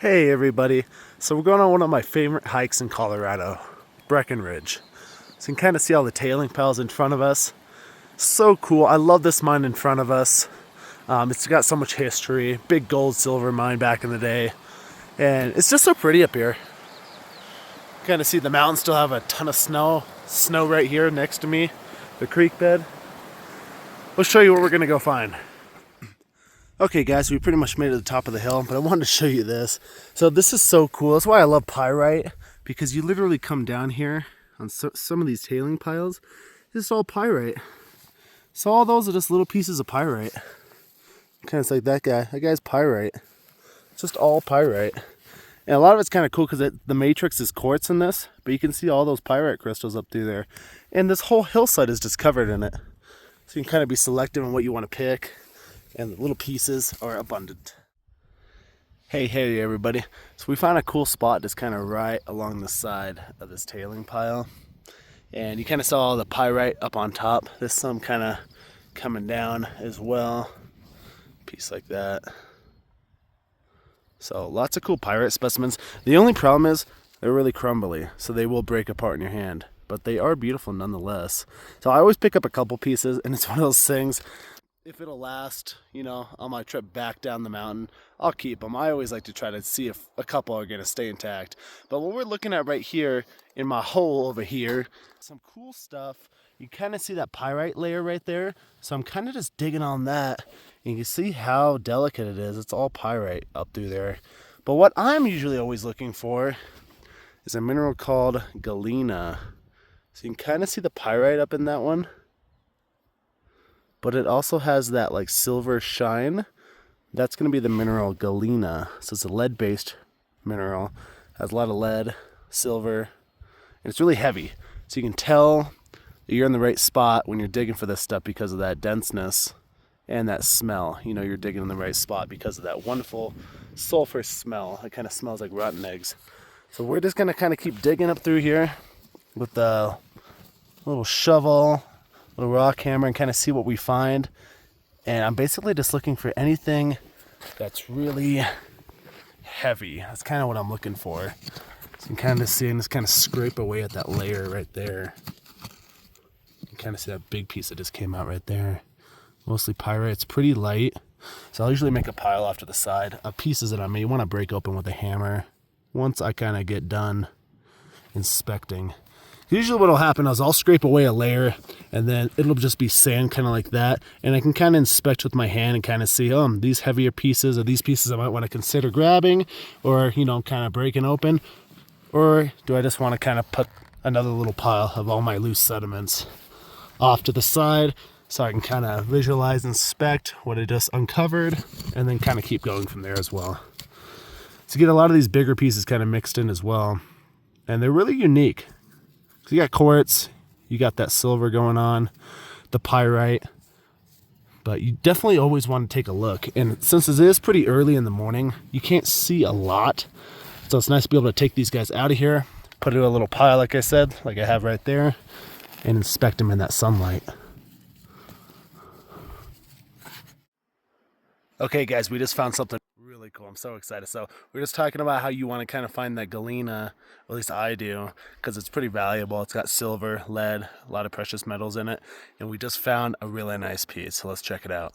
Hey everybody, so we're going on one of my favorite hikes in Colorado, Breckenridge. So you can kind of see all the tailing piles in front of us. So cool, I love this mine in front of us. It's got so much history, big gold silver mine back in the day. And it's just so pretty up here. Kind of see the mountains still have a ton of snow right here next to me, the creek bed. We'll show you what we're gonna go find. Okay guys, we pretty much made it to the top of the hill, but I wanted to show you this. So this is so cool. That's why I love pyrite, because you literally come down here on some of these tailing piles. This is all pyrite. So all those are just little pieces of pyrite. Kind of like that guy. That guy's pyrite. It's just all pyrite. And a lot of it's kind of cool because the matrix is quartz in this, but you can see all those pyrite crystals up through there. And this whole hillside is just covered in it. So you can kind of be selective on what you want to pick. And the little pieces are abundant. Hey everybody. So we found a cool spot that's kind of right along the side of this tailing pile. And you kind of saw all the pyrite up on top. There's some kind of coming down as well. Piece like that. So lots of cool pyrite specimens. The only problem is they're really crumbly, so they will break apart in your hand. But they are beautiful nonetheless. So I always pick up a couple pieces, and it's one of those things, if it'll last, you know, on my trip back down the mountain, I'll keep them. I always like to try to see if a couple are going to stay intact. But what we're looking at right here in my hole over here, some cool stuff. You kind of see that pyrite layer right there. So I'm kind of just digging on that. And you can see how delicate it is. It's all pyrite up through there. But what I'm usually always looking for is a mineral called Galena. So you can kind of see the pyrite up in that one. But it also has that like silver shine. That's going to be the mineral Galena. So it's a lead-based mineral. Has a lot of lead, silver, and it's really heavy. So you can tell that you're in the right spot when you're digging for this stuff because of that denseness and that smell. You know you're digging in the right spot because of that wonderful sulfur smell. It kind of smells like rotten eggs. So we're just going to kind of keep digging up through here with the little shovel, little rock hammer, and kind of see what we find. And I'm basically just looking for anything that's really heavy. That's kind of what I'm looking for. So you can kind of see and just kind of scrape away at that layer right there. You can kind of see that big piece that just came out right there. Mostly pyrite. It's pretty light. So I'll usually make a pile off to the side of pieces that I may want to break open with a hammer once I kind of get done inspecting. Usually what will happen is I'll scrape away a layer and then it'll just be sand kind of like that. And I can kind of inspect with my hand and kind of see, these heavier pieces or these pieces I might want to consider grabbing or, you know, kind of breaking open. Or do I just want to kind of put another little pile of all my loose sediments off to the side so I can kind of visualize, inspect what I just uncovered and then kind of keep going from there as well. So you get a lot of these bigger pieces kind of mixed in as well. And they're really unique. So you got quartz, you got that silver going on, the pyrite, but you definitely always want to take a look. And since it is pretty early in the morning, you can't see a lot. So it's nice to be able to take these guys out of here, put it in a little pile, like I said, like I have right there, and inspect them in that sunlight. Okay guys, we just found something really cool. I'm so excited. So we're just talking about how you want to kind of find that Galena, or at least I do, because it's pretty valuable. It's got silver, lead, a lot of precious metals in it. And we just found a really nice piece. So let's check it out.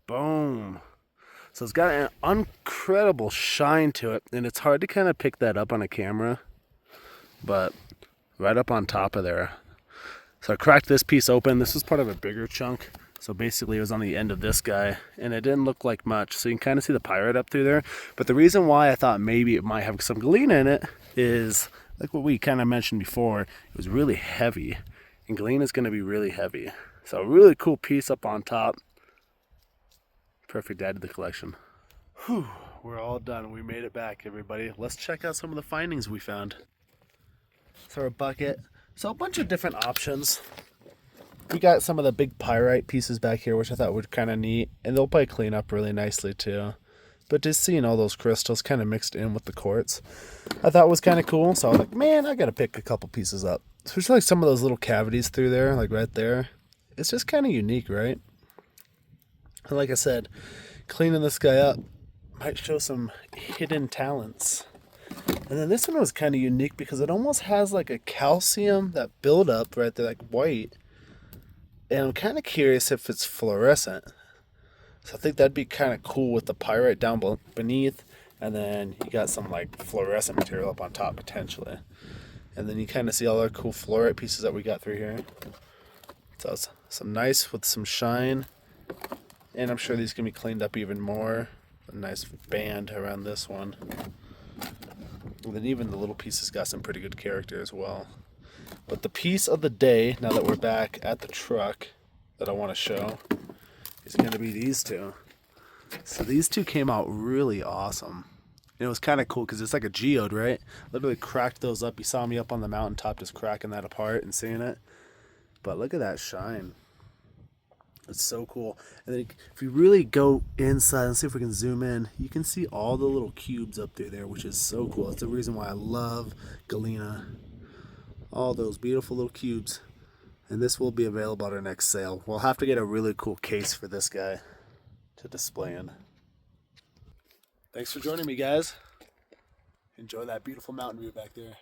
Boom. So it's got an incredible shine to it. And it's hard to kind of pick that up on a camera. But right up on top of there. So I cracked this piece open. This is part of a bigger chunk. So basically it was on the end of this guy and it didn't look like much. So you can kind of see the pyrite up through there. But the reason why I thought maybe it might have some galena in it is like what we kind of mentioned before. It was really heavy and galena is going to be really heavy. So a really cool piece up on top. Perfect add to the collection. Whew, we're all done. We made it back, everybody. Let's check out some of the findings we found. So our bucket. So a bunch of different options. We got some of the big pyrite pieces back here, which I thought were kind of neat. And they'll probably clean up really nicely too. But just seeing all those crystals kind of mixed in with the quartz, I thought was kind of cool. So I was like, man, I got to pick a couple pieces up. Especially like some of those little cavities through there, like right there. It's just kind of unique, right? And like I said, cleaning this guy up, might show some hidden talents. And then this one was kind of unique because it almost has like a calcium, that buildup right there, like white. And I'm kind of curious if it's fluorescent. So I think that'd be kind of cool with the pyrite down beneath. And then you got some like fluorescent material up on top potentially. And then you kind of see all our cool fluorite pieces that we got through here. So it's some nice with some shine. And I'm sure these can be cleaned up even more. A nice band around this one. And then even the little pieces got some pretty good character as well. But the piece of the day, now that we're back at the truck, that I want to show is going to be these two. So these two came out really awesome. And it was kind of cool because it's like a geode, right? Literally cracked those up. You saw me up on the mountaintop just cracking that apart and seeing it. But look at that shine. It's so cool. And then if you really go inside and see if we can zoom in, you can see all the little cubes up through there, which is so cool. It's the reason why I love Galena. All those beautiful little cubes. And this will be available at our next sale. We'll have to get a really cool case for this guy to display in. Thanks for joining me, guys. Enjoy that beautiful mountain view back there.